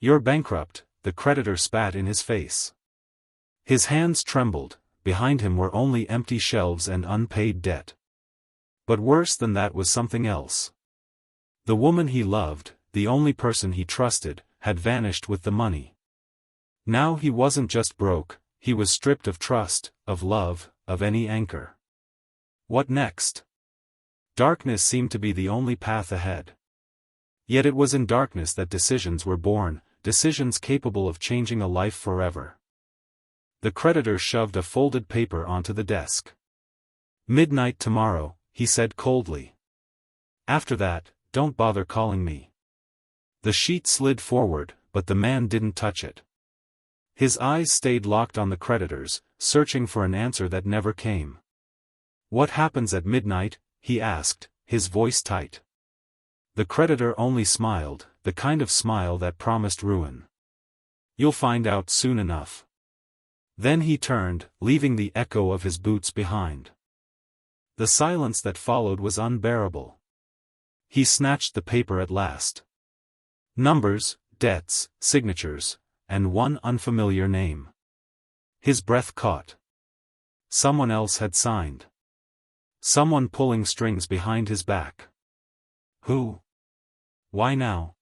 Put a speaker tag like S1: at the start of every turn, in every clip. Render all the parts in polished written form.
S1: "You're bankrupt," the creditor spat in his face. His hands trembled, behind him were only empty shelves and unpaid debt. But worse than that was something else. The woman he loved, the only person he trusted, had vanished with the money. Now he wasn't just broke, he was stripped of trust, of love, of any anchor. What next? Darkness seemed to be the only path ahead. Yet it was in darkness that decisions were born, decisions capable of changing a life forever. The creditor shoved a folded paper onto the desk. "Midnight tomorrow," he said coldly. "After that, don't bother calling me." The sheet slid forward, but the man didn't touch it. His eyes stayed locked on the creditor's, searching for an answer that never came. "What happens at midnight?" he asked, his voice tight. The creditor only smiled, the kind of smile that promised ruin. "You'll find out soon enough." Then he turned, leaving the echo of his boots behind. The silence that followed was unbearable. He snatched the paper at last. Numbers, debts, signatures, and one unfamiliar name. His breath caught. Someone else had signed. Someone pulling strings behind his back. Who? Why now?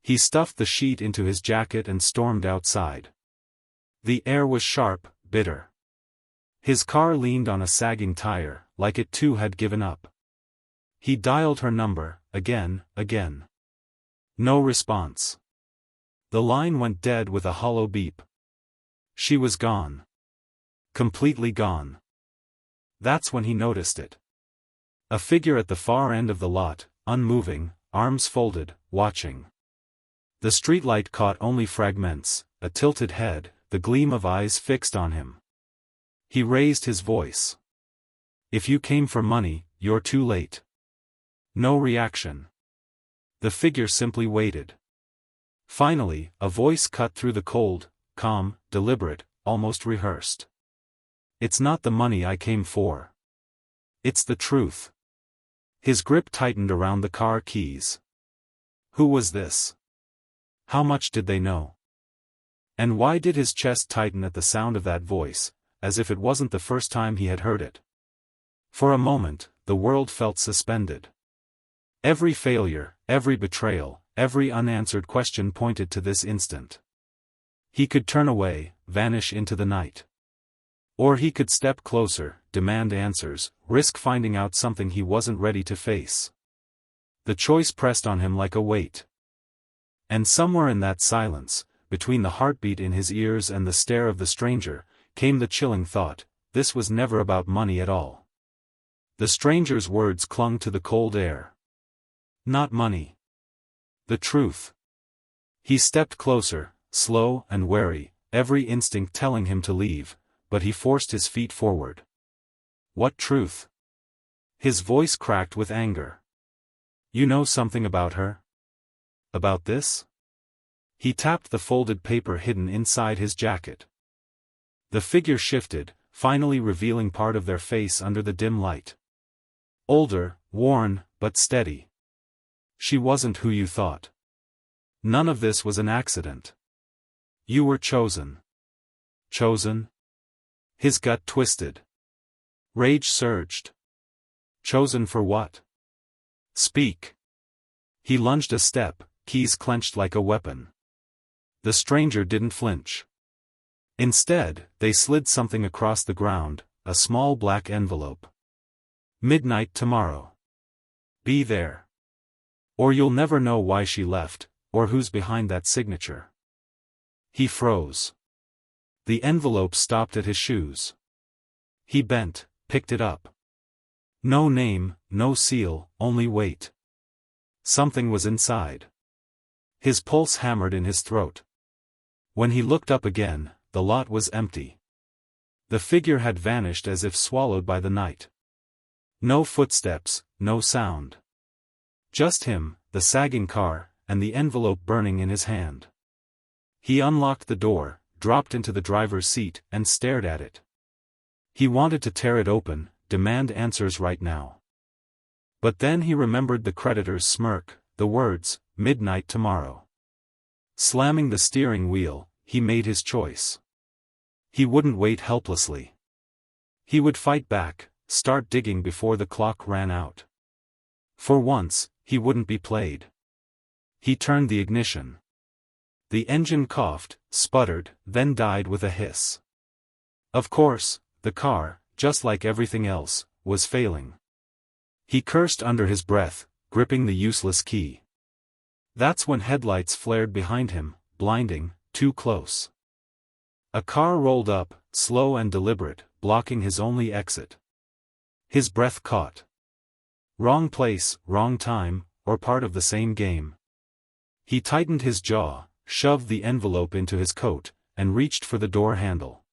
S1: He stuffed the sheet into his jacket and stormed outside. The air was sharp, bitter. His car leaned on a sagging tire, like it too had given up. He dialed her number, again. No response. The line went dead with a hollow beep. She was gone. Completely gone. That's when he noticed it. A figure at the far end of the lot, unmoving, arms folded, watching. The streetlight caught only fragments, a tilted head, the gleam of eyes fixed on him. He raised his voice. "If you came for money, you're too late." No reaction. The figure simply waited. Finally, a voice cut through the cold, calm, deliberate, almost rehearsed. "It's not the money I came for. It's the truth." His grip tightened around the car keys. Who was this? How much did they know? And why did his chest tighten at the sound of that voice, as if it wasn't the first time he had heard it? For a moment, the world felt suspended. Every failure, every betrayal, every unanswered question pointed to this instant. He could turn away, vanish into the night. Or he could step closer, demand answers, risk finding out something he wasn't ready to face. The choice pressed on him like a weight. And somewhere in that silence, between the heartbeat in his ears and the stare of the stranger, came the chilling thought, this was never about money at all. The stranger's words clung to the cold air. Not money. The truth. He stepped closer, slow and wary, every instinct telling him to leave, but he forced his feet forward. What truth? His voice cracked with anger. "You know something about her? About this?" He tapped the folded paper hidden inside his jacket. The figure shifted, finally revealing part of their face under the dim light. Older, worn, but steady. "She wasn't who you thought. None of this was an accident. You were chosen." Chosen? His gut twisted. Rage surged. Chosen for what? Speak. He lunged a step, keys clenched like a weapon. The stranger didn't flinch. Instead, they slid something across the ground, a small black envelope. "Midnight tomorrow. Be there. Or you'll never know why she left, or who's behind that signature." He froze. The envelope stopped at his shoes. He bent, picked it up. No name, no seal, only weight. Something was inside. His pulse hammered in his throat. When he looked up again, the lot was empty. The figure had vanished as if swallowed by the night. No footsteps, no sound. Just him, the sagging car, and the envelope burning in his hand. He unlocked the door, dropped into the driver's seat, and stared at it. He wanted to tear it open, demand answers right now. But then he remembered the creditor's smirk, the words, "Midnight tomorrow." Slamming the steering wheel, he made his choice. He wouldn't wait helplessly. He would fight back, start digging before the clock ran out. For once, he wouldn't be played. He turned the ignition. The engine coughed, sputtered, then died with a hiss. Of course, the car, just like everything else, was failing. He cursed under his breath, gripping the useless key. That's when headlights flared behind him, blinding, too close. A car rolled up, slow and deliberate, blocking his only exit. His breath caught. Wrong place, wrong time, or part of the same game. He tightened his jaw, shoved the envelope into his coat, and reached for the door handle.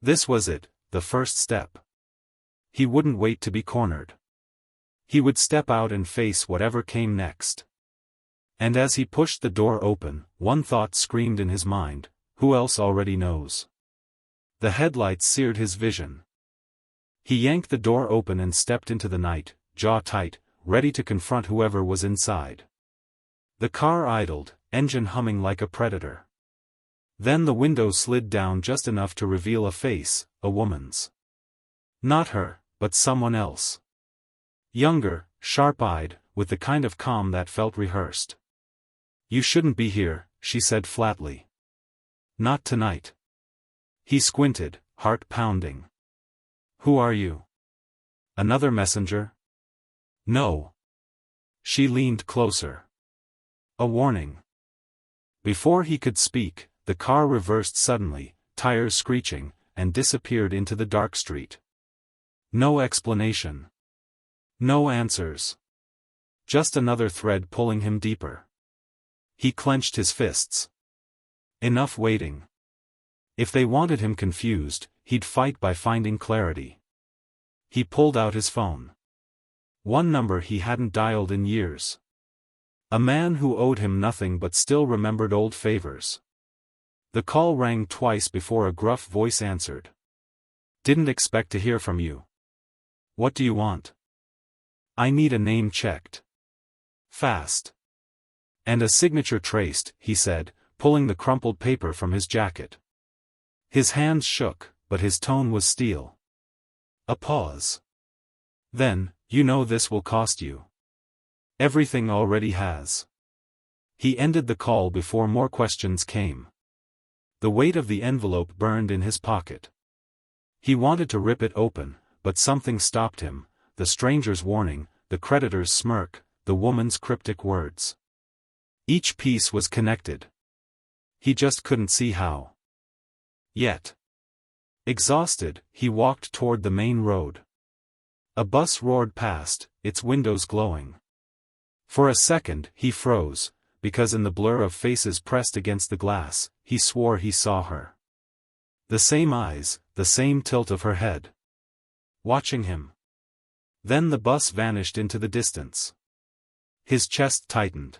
S1: This was it, the first step. He wouldn't wait to be cornered. He would step out and face whatever came next. And as he pushed the door open, one thought screamed in his mind, who else already knows? The headlights seared his vision. He yanked the door open and stepped into the night, jaw tight, ready to confront whoever was inside. The car idled, engine humming like a predator. Then the window slid down just enough to reveal a face, a woman's. Not her, but someone else. Younger, sharp-eyed, with the kind of calm that felt rehearsed. "You shouldn't be here," she said flatly. "Not tonight." He squinted, heart pounding. "Who are you? Another messenger?" "No." She leaned closer. "A warning." Before he could speak, the car reversed suddenly, tires screeching, and disappeared into the dark street. No explanation. No answers. Just another thread pulling him deeper. He clenched his fists. Enough waiting. If they wanted him confused, he'd fight by finding clarity. He pulled out his phone. One number he hadn't dialed in years. A man who owed him nothing but still remembered old favors. The call rang twice before a gruff voice answered. "Didn't expect to hear from you. What do you want?" "I need a name checked. Fast. And a signature traced," he said, pulling the crumpled paper from his jacket. His hands shook, but his tone was steel. A pause. Then, "You know this will cost you." "Everything already has." He ended the call before more questions came. The weight of the envelope burned in his pocket. He wanted to rip it open, but something stopped him, the stranger's warning, the creditor's smirk, the woman's cryptic words. Each piece was connected. He just couldn't see how. Yet. Exhausted, he walked toward the main road. A bus roared past, its windows glowing. For a second, he froze, because in the blur of faces pressed against the glass, he swore he saw her. The same eyes, the same tilt of her head. Watching him. Then the bus vanished into the distance. His chest tightened.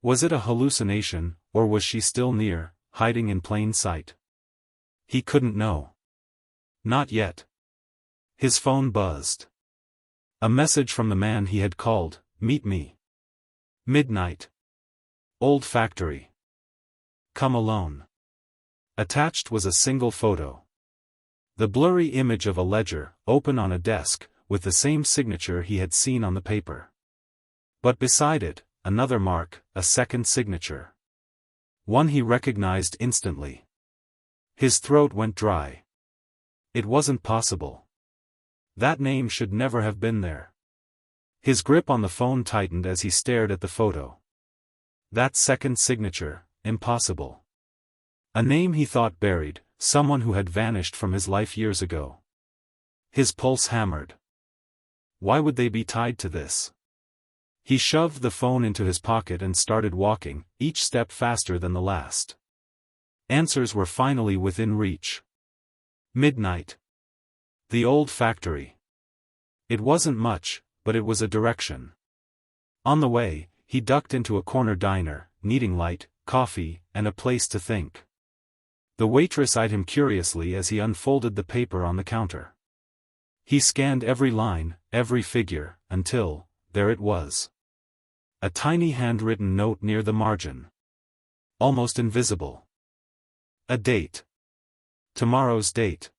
S1: Was it a hallucination, or was she still near, hiding in plain sight? He couldn't know. Not yet. His phone buzzed. A message from the man he had called. "Meet me. Midnight. Old factory. Come alone." Attached was a single photo. The blurry image of a ledger, open on a desk, with the same signature he had seen on the paper. But beside it, another mark, a second signature. One he recognized instantly. His throat went dry. It wasn't possible. That name should never have been there. His grip on the phone tightened as he stared at the photo. That second signature, impossible. A name he thought buried, someone who had vanished from his life years ago. His pulse hammered. Why would they be tied to this? He shoved the phone into his pocket and started walking, each step faster than the last. Answers were finally within reach. Midnight. The old factory. It wasn't much, but it was a direction. On the way, he ducked into a corner diner, needing light, coffee, and a place to think. The waitress eyed him curiously as he unfolded the paper on the counter. He scanned every line, every figure, until, there it was. A tiny handwritten note near the margin. almost invisible. A date. Tomorrow's date.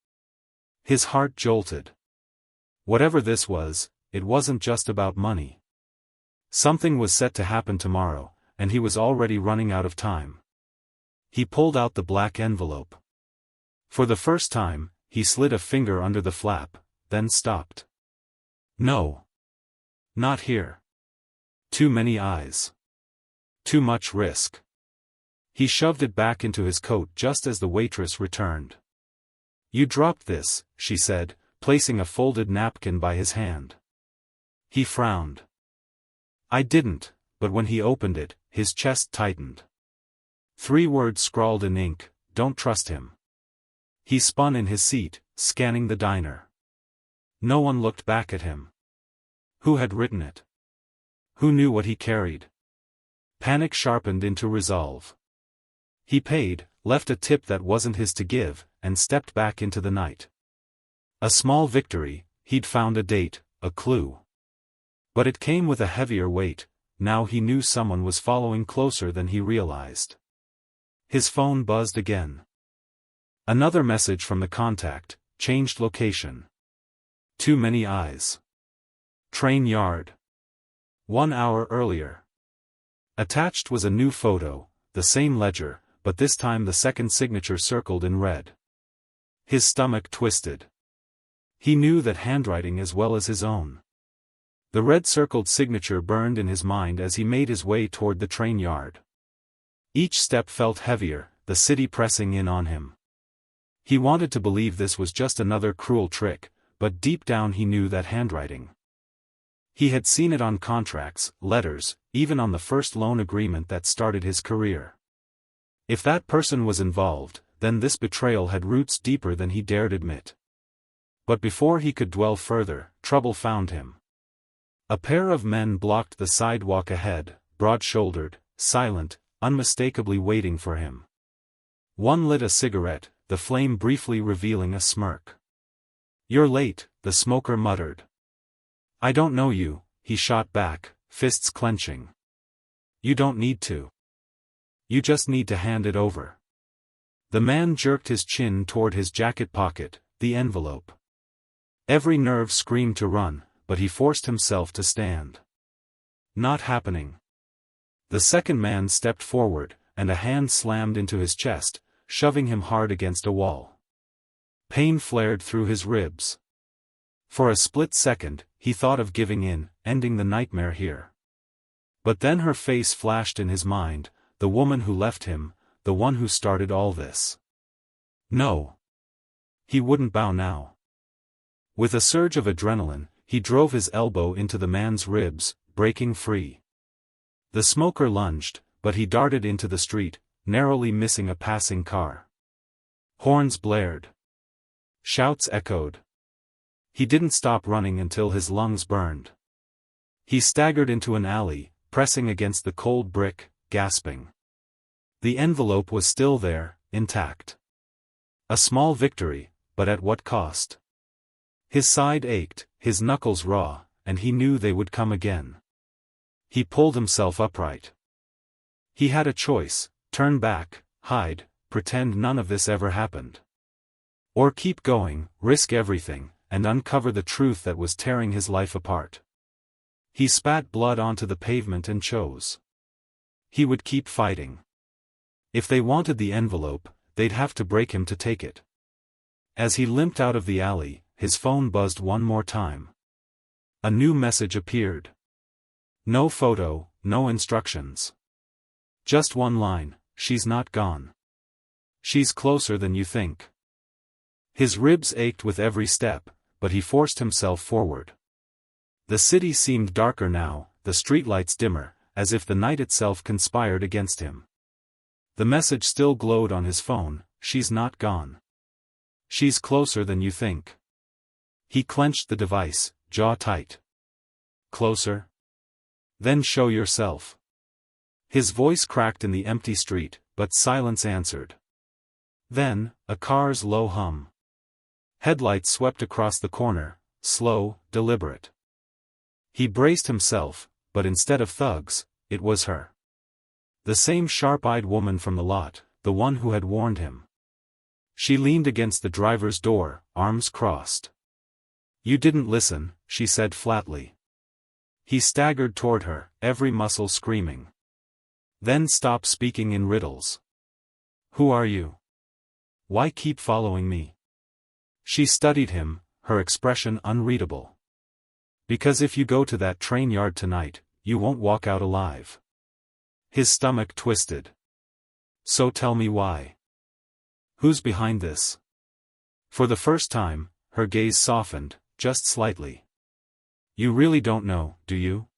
S1: His heart jolted. Whatever this was, it wasn't just about money. Something was set to happen tomorrow, and he was already running out of time. He pulled out the black envelope. For the first time, he slid a finger under the flap, then stopped. No. Not here. Too many eyes. Too much risk. He shoved it back into his coat just as the waitress returned. You dropped this, she said, placing a folded napkin by his hand. He frowned. I didn't, but when he opened it, his chest tightened. 3 words scrawled in ink, don't trust him. He spun in his seat, scanning the diner. No one looked back at him. Who had written it? Who knew what he carried? Panic sharpened into resolve. He paid, left a tip that wasn't his to give, and stepped back into the night. A small victory, he'd found a date, a clue. But it came with a heavier weight. Now he knew someone was following closer than he realized. His phone buzzed again. Another message from the contact, changed location. Too many eyes. Train yard. 1 hour earlier. Attached was a new photo, the same ledger, but this time the second signature circled in red. His stomach twisted. He knew that handwriting as well as his own. The red-circled signature burned in his mind as he made his way toward the train yard. Each step felt heavier, the city pressing in on him. He wanted to believe this was just another cruel trick, but deep down he knew that handwriting. He had seen it on contracts, letters, even on the first loan agreement that started his career. If that person was involved, then this betrayal had roots deeper than he dared admit. But before he could dwell further, trouble found him. A pair of men blocked the sidewalk ahead, broad-shouldered, silent, unmistakably waiting for him. One lit a cigarette, the flame briefly revealing a smirk. You're late, the smoker muttered. I don't know you, he shot back, fists clenching. You don't need to. You just need to hand it over. The man jerked his chin toward his jacket pocket, the envelope. Every nerve screamed to run, but he forced himself to stand. Not happening. The second man stepped forward, and a hand slammed into his chest, shoving him hard against a wall. Pain flared through his ribs. For a split second, he thought of giving in, ending the nightmare here. But then her face flashed in his mind, the woman who left him, the one who started all this. No. He wouldn't bow now. With a surge of adrenaline, he drove his elbow into the man's ribs, breaking free. The smoker lunged, but he darted into the street, narrowly missing a passing car. Horns blared. Shouts echoed. He didn't stop running until his lungs burned. He staggered into an alley, pressing against the cold brick, gasping. The envelope was still there, intact. A small victory, but at what cost? His side ached, his knuckles raw, and he knew they would come again. He pulled himself upright. He had a choice: turn back, hide, pretend none of this ever happened. Or keep going, risk everything, and uncover the truth that was tearing his life apart. He spat blood onto the pavement and chose. He would keep fighting. If they wanted the envelope, they'd have to break him to take it. As he limped out of the alley, his phone buzzed one more time. A new message appeared. No photo, no instructions. Just one line: she's not gone. She's closer than you think. His ribs ached with every step, but he forced himself forward. The city seemed darker now, the streetlights dimmer, as if the night itself conspired against him. The message still glowed on his phone: she's not gone. She's closer than you think. He clenched the device, jaw tight. Closer? Then show yourself. His voice cracked in the empty street, but silence answered. Then, a car's low hum. Headlights swept across the corner, slow, deliberate. He braced himself, but instead of thugs, it was her. The same sharp-eyed woman from the lot, the one who had warned him. She leaned against the driver's door, arms crossed. "You didn't listen," she said flatly. He staggered toward her, every muscle screaming. "Then stop speaking in riddles. Who are you? Why keep following me?" She studied him, her expression unreadable. "Because if you go to that train yard tonight, you won't walk out alive." His stomach twisted. "So tell me why. Who's behind this?" For the first time, her gaze softened, just slightly. "You really don't know, do you?"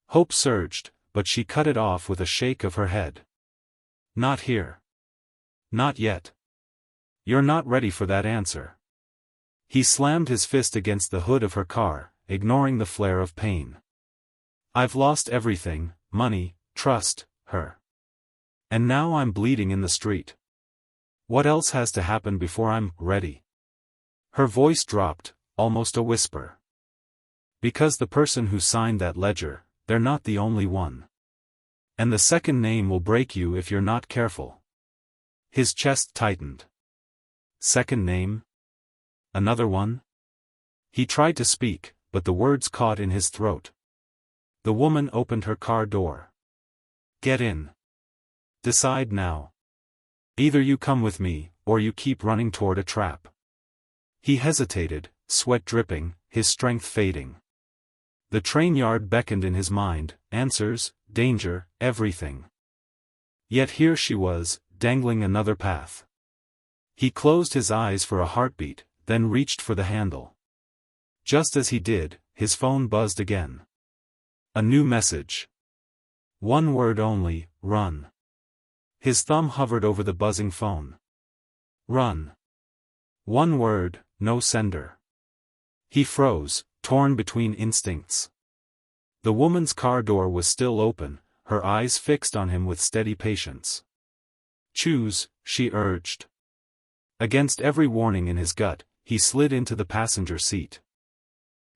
S1: Hope surged, but she cut it off with a shake of her head. "Not here. Not yet. You're not ready for that answer." He slammed his fist against the hood of her car, ignoring the flare of pain. "I've lost everything, money, trust, her. And now I'm bleeding in the street. What else has to happen before I'm ready?" Her voice dropped, almost a whisper. "Because the person who signed that ledger, they're not the only one. And the second name will break you if you're not careful." His chest tightened. "Second name? Another one?" He tried to speak, but the words caught in his throat. The woman opened her car door. "Get in. Decide now. Either you come with me, or you keep running toward a trap." He hesitated, sweat dripping, his strength fading. The train yard beckoned in his mind, answers, danger, everything. Yet here she was, dangling another path. He closed his eyes for a heartbeat, then reached for the handle. Just as he did, his phone buzzed again. A new message. One word only, run. His thumb hovered over the buzzing phone. Run. One word, no sender. He froze, torn between instincts. The woman's car door was still open, her eyes fixed on him with steady patience. "Choose," she urged. Against every warning in his gut, he slid into the passenger seat.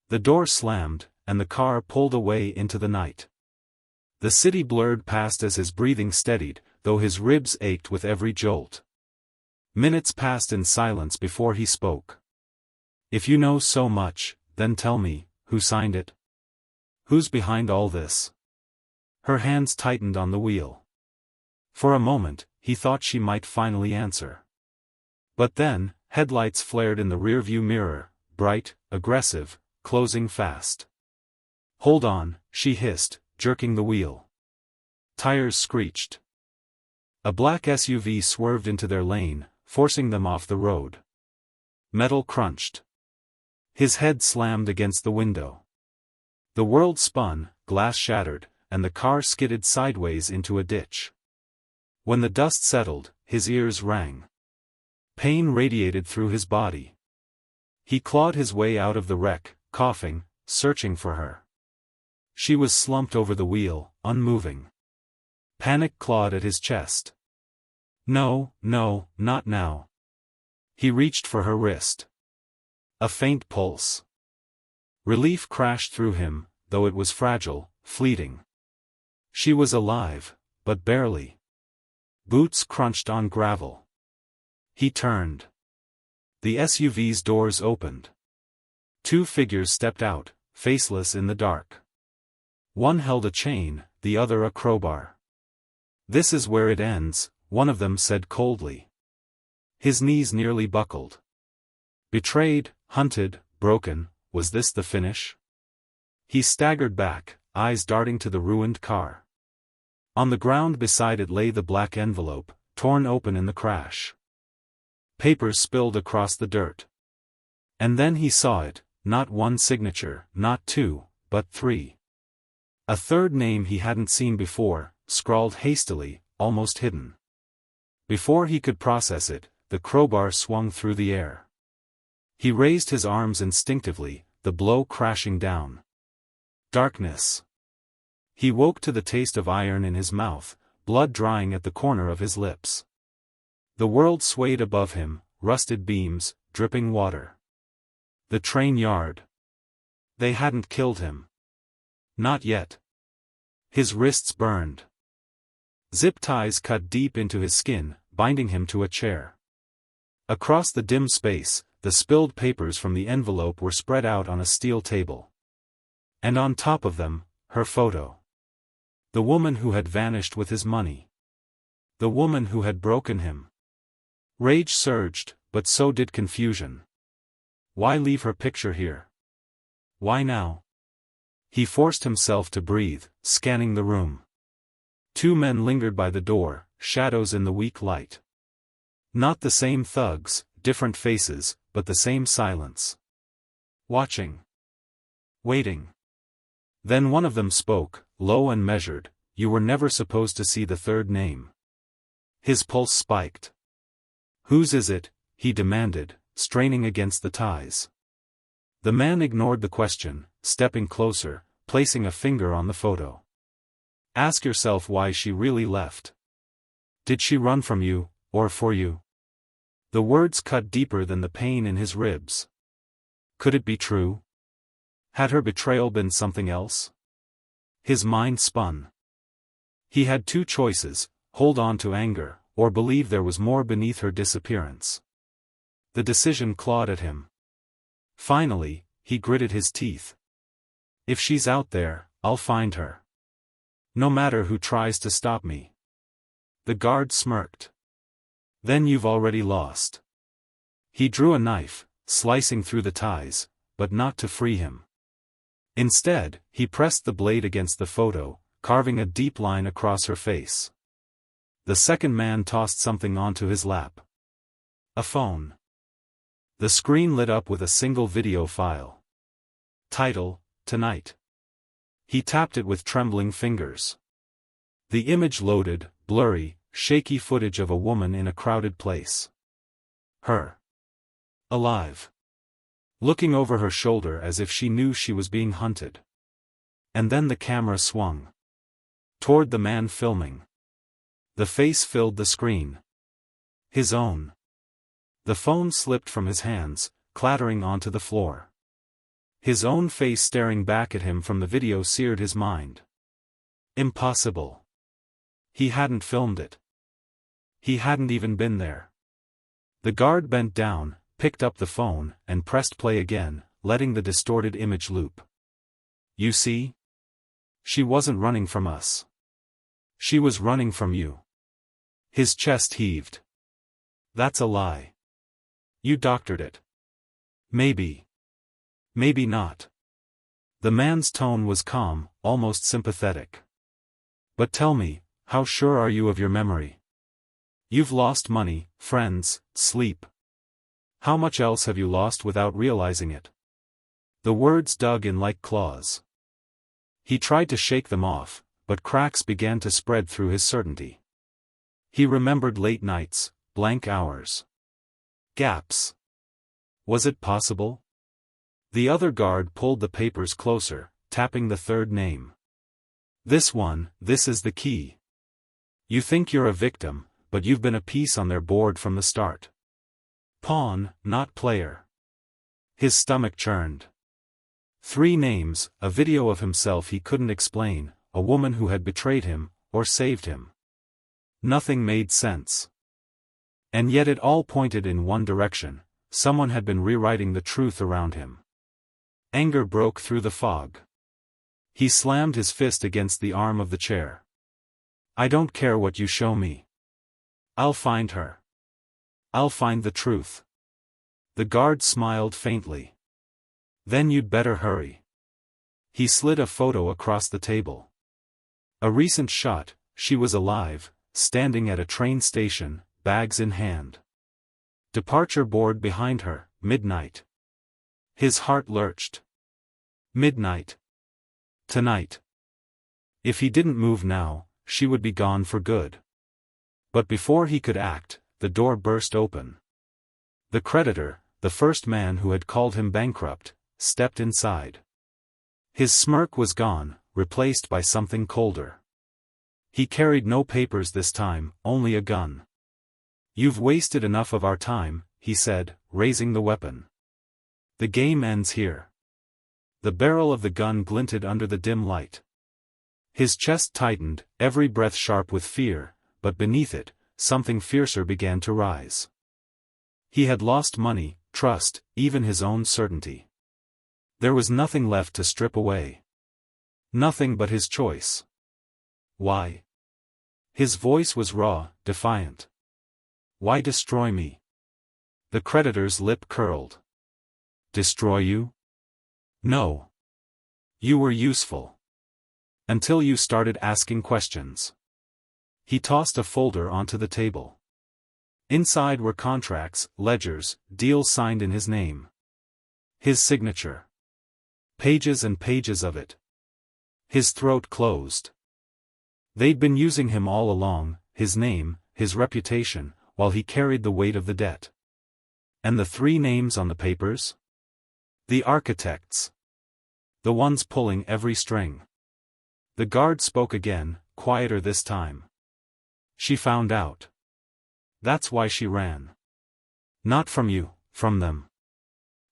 S1: The door slammed, and the car pulled away into the night. The city blurred past as his breathing steadied, though his ribs ached with every jolt. Minutes passed in silence before he spoke. "If you know so much, then tell me, who signed it? Who's behind all this?" Her hands tightened on the wheel. For a moment, he thought she might finally answer. But then, headlights flared in the rearview mirror, bright, aggressive, closing fast. "Hold on," she hissed, jerking the wheel. Tires screeched. A black SUV swerved into their lane, forcing them off the road. Metal crunched. His head slammed against the window. The world spun, glass shattered, and the car skidded sideways into a ditch. When the dust settled, his ears rang. Pain radiated through his body. He clawed his way out of the wreck, coughing, searching for her. She was slumped over the wheel, unmoving. Panic clawed at his chest. "No, no, not now." He reached for her wrist. A faint pulse. Relief crashed through him, though it was fragile, fleeting. She was alive, but barely. Boots crunched on gravel. He turned. The SUV's doors opened. Two figures stepped out, faceless in the dark. One held a chain, the other a crowbar. "This is where it ends," one of them said coldly. His knees nearly buckled. Betrayed, hunted, broken, was this the finish? He staggered back, eyes darting to the ruined car. On the ground beside it lay the black envelope, torn open in the crash. Papers spilled across the dirt. And then he saw it, not one signature, not two, but three. A third name he hadn't seen before, scrawled hastily, almost hidden. Before he could process it, the crowbar swung through the air. He raised his arms instinctively, the blow crashing down. Darkness. He woke to the taste of iron in his mouth, blood drying at the corner of his lips. The world swayed above him, rusted beams, dripping water. The train yard. They hadn't killed him. Not yet. His wrists burned. Zip ties cut deep into his skin, binding him to a chair. Across the dim space, the spilled papers from the envelope were spread out on a steel table. And on top of them, her photo. The woman who had vanished with his money. The woman who had broken him. Rage surged, but so did confusion. Why leave her picture here? Why now? He forced himself to breathe, scanning the room. 2 men lingered by the door, shadows in the weak light. Not the same thugs, different faces, but the same silence. Watching. Waiting. Then one of them spoke, low and measured. You were never supposed to see the third name. His pulse spiked. Whose is it? He demanded, straining against the ties. The man ignored the question, stepping closer, placing a finger on the photo. Ask yourself why she really left. Did she run from you, or for you? The words cut deeper than the pain in his ribs. Could it be true? Had her betrayal been something else? His mind spun. He had 2 choices, hold on to anger, or believe there was more beneath her disappearance. The decision clawed at him. Finally, he gritted his teeth. If she's out there, I'll find her. No matter who tries to stop me. The guard smirked. Then you've already lost. He drew a knife, slicing through the ties, but not to free him. Instead, he pressed the blade against the photo, carving a deep line across her face. The second man tossed something onto his lap. A phone. The screen lit up with a single video file. Title, Tonight. He tapped it with trembling fingers. The image loaded, blurry, shaky footage of a woman in a crowded place. Her. Alive. Looking over her shoulder as if she knew she was being hunted. And then the camera swung. Toward the man filming. The face filled the screen. His own. The phone slipped from his hands, clattering onto the floor. His own face staring back at him from the video seared his mind. Impossible. He hadn't filmed it. He hadn't even been there. The guard bent down, picked up the phone, and pressed play again, letting the distorted image loop. You see? She wasn't running from us. She was running from you. His chest heaved. That's a lie. You doctored it. Maybe. Maybe not. The man's tone was calm, almost sympathetic. But tell me, how sure are you of your memory? You've lost money, friends, sleep. How much else have you lost without realizing it? The words dug in like claws. He tried to shake them off, but cracks began to spread through his certainty. He remembered late nights, blank hours. Gaps. Was it possible? The other guard pulled the papers closer, tapping the third name. This one, this is the key. You think you're a victim, but you've been a piece on their board from the start. Pawn, not player. His stomach churned. 3 names, a video of himself he couldn't explain, a woman who had betrayed him, or saved him. Nothing made sense. And yet it all pointed in one direction: someone had been rewriting the truth around him. Anger broke through the fog. He slammed his fist against the arm of the chair. I don't care what you show me. I'll find her. I'll find the truth. The guard smiled faintly. Then you'd better hurry. He slid a photo across the table. A recent shot, she was alive, standing at a train station, bags in hand. Departure board behind her, midnight. His heart lurched. Midnight. Tonight. If he didn't move now, she would be gone for good. But before he could act, the door burst open. The creditor, the first man who had called him bankrupt, stepped inside. His smirk was gone, replaced by something colder. He carried no papers this time, only a gun. You've wasted enough of our time, he said, raising the weapon. The game ends here. The barrel of the gun glinted under the dim light. His chest tightened, every breath sharp with fear, but beneath it, something fiercer began to rise. He had lost money, trust, even his own certainty. There was nothing left to strip away. Nothing but his choice. Why? His voice was raw, defiant. Why destroy me? The creditor's lip curled. Destroy you? No. You were useful. Until you started asking questions. He tossed a folder onto the table. Inside were contracts, ledgers, deals signed in his name. His signature. Pages and pages of it. His throat closed. They'd been using him all along, his name, his reputation, while he carried the weight of the debt. And the 3 names on the papers? The architects. The ones pulling every string. The guard spoke again, quieter this time. She found out. That's why she ran. Not from you, from them.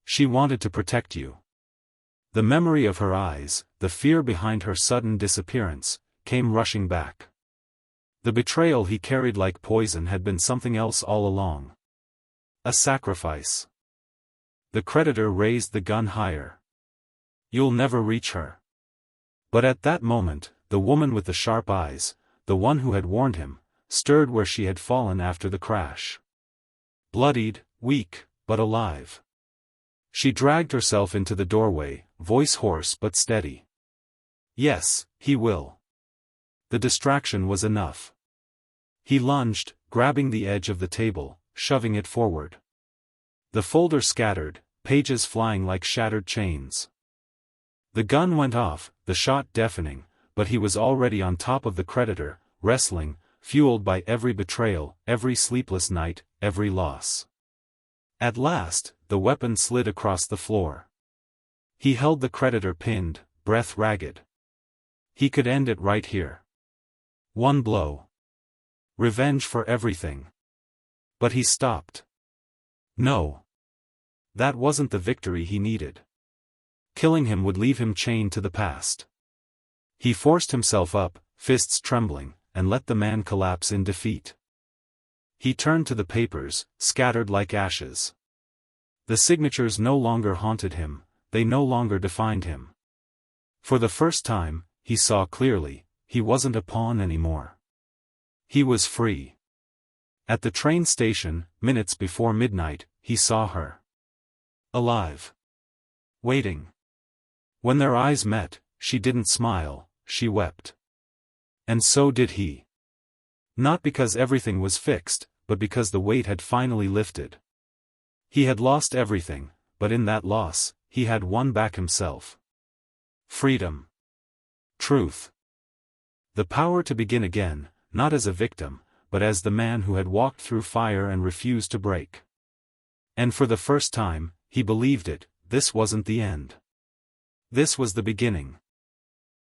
S1: She wanted to protect you. The memory of her eyes, the fear behind her sudden disappearance, came rushing back. The betrayal he carried like poison had been something else all along. A sacrifice. The creditor raised the gun higher. You'll never reach her. But at that moment, the woman with the sharp eyes, the one who had warned him, stirred where she had fallen after the crash. Bloodied, weak, but alive. She dragged herself into the doorway, voice hoarse but steady. Yes, he will. The distraction was enough. He lunged, grabbing the edge of the table, shoving it forward. The folder scattered, pages flying like shattered chains. The gun went off, the shot deafening, but he was already on top of the creditor, wrestling, fueled by every betrayal, every sleepless night, every loss. At last, the weapon slid across the floor. He held the creditor pinned, breath ragged. He could end it right here. One blow. Revenge for everything. But he stopped. No. That wasn't the victory he needed. Killing him would leave him chained to the past. He forced himself up, fists trembling, and let the man collapse in defeat. He turned to the papers, scattered like ashes. The signatures no longer haunted him, they no longer defined him. For the first time, he saw clearly, he wasn't a pawn anymore. He was free. At the train station, minutes before midnight, he saw her. Alive. Waiting. When their eyes met, she didn't smile, she wept. And so did he. Not because everything was fixed, but because the weight had finally lifted. He had lost everything, but in that loss, he had won back himself. Freedom. Truth. The power to begin again, not as a victim, but as the man who had walked through fire and refused to break. And for the first time, he believed it, this wasn't the end. This was the beginning.